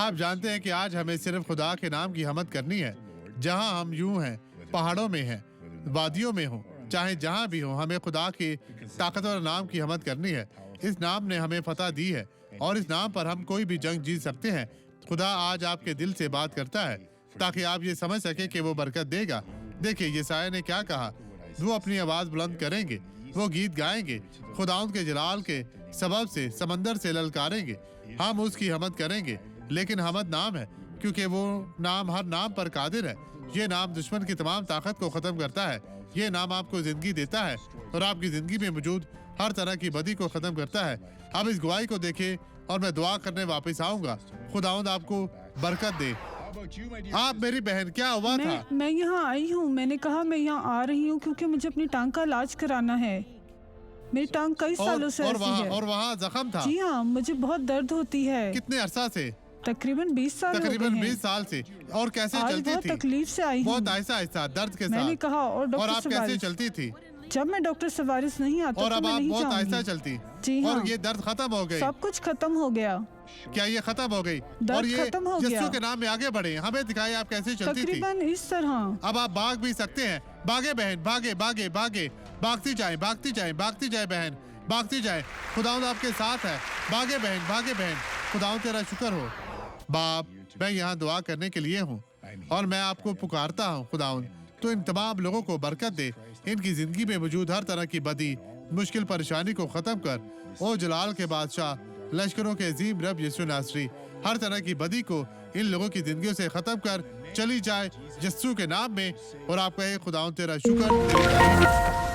आप जानते हैं कि आज हमें सिर्फ खुदा के नाम की हमद करनी है। जहां हम यूं हैं, पहाड़ों में हैं, वादियों में हो, चाहे जहां भी हो, हमें खुदा के ताकतवर नाम की हमद करनी है। इस नाम ने हमें फतह दी है और इस नाम पर हम कोई भी जंग जीत सकते हैं। खुदा आज आपके दिल से बात करता है ताकि आप ये समझ सके कि वो बरकत देगा। देखिए यशायाह ने क्या कहा, वो अपनी आवाज बुलंद करेंगे, वो गीत गाएंगे, खुदाउंद के जलाल के सबब से समंदर से ललकारेंगे। हम उसकी हमद करेंगे, लेकिन हमद नाम है क्योंकि वो नाम हर नाम पर कादिर है। ये नाम दुश्मन की तमाम ताकत को खत्म करता है। ये नाम आपको जिंदगी देता है और आपकी जिंदगी में मौजूद हर तरह की बदी को खत्म करता है। अब इस गवाही को देखें और मैं दुआ करने वापस आऊंगा। खुदावंद आपको बरकत दे। आप मेरी बहन, क्या हुआ था? मैं यहाँ आई हूँ। मैंने कहा मैं यहाँ आ रही हूँ क्योंकि मुझे अपनी टांग का इलाज कराना है। मेरी टांग कई सालों से ऐसी है। और वहाँ जख्म था? जी हाँ, मुझे बहुत दर्द होती है। कितने अरसा से? तकरीबन 20 साल तकरीबन 20 साल से। और कैसे आज चलती बहुत थी? तकलीफ से आई हूँ। बहुत ऐसा ऐसा दर्द के साथ। मैंने कहा और आप कैसे चलती थी? जब मैं डॉक्टर सवारिस नहीं आता और तो अब मैं आप नहीं बहुत ऐसा जाऊंगी। चलती? जी हाँ। और ये दर्द खत्म हो गई? सब कुछ खत्म हो गया। क्या ये खत्म हो गई? दर्द और ये खत्म हो गया। यीशु के नाम में आगे बढ़े, हमें दिखाई आप कैसे चलती थी। तकरीबन इस तरह। अब आप भाग भी सकते हैं। भागे बहन, भागे भागे भागे, भागती जाए भागती जाए भागती जाए बहन, भागती जाए। खुदावंद आपके साथ है। भागे बहन, भागे बहन। खुदावंद तेरा शुक्र हो। बाप, मैं यहाँ दुआ करने के लिए हूँ और मैं आपको पुकारता हूँ खुदावंद, तो इन तमाम लोगों को बरकत दे। इनकी जिंदगी में मौजूद हर तरह की बदी, मुश्किल परेशानी को खत्म कर। ओ जलाल के बादशाह, लश्करों के अजीम रब यीशु नासरी, हर तरह की बदी को इन लोगों की जिंदगियों से खत्म कर चली जाए यीशु के नाम में। और आप कहे खुदावंद तेरा शुक्र, तेरी तारीफ।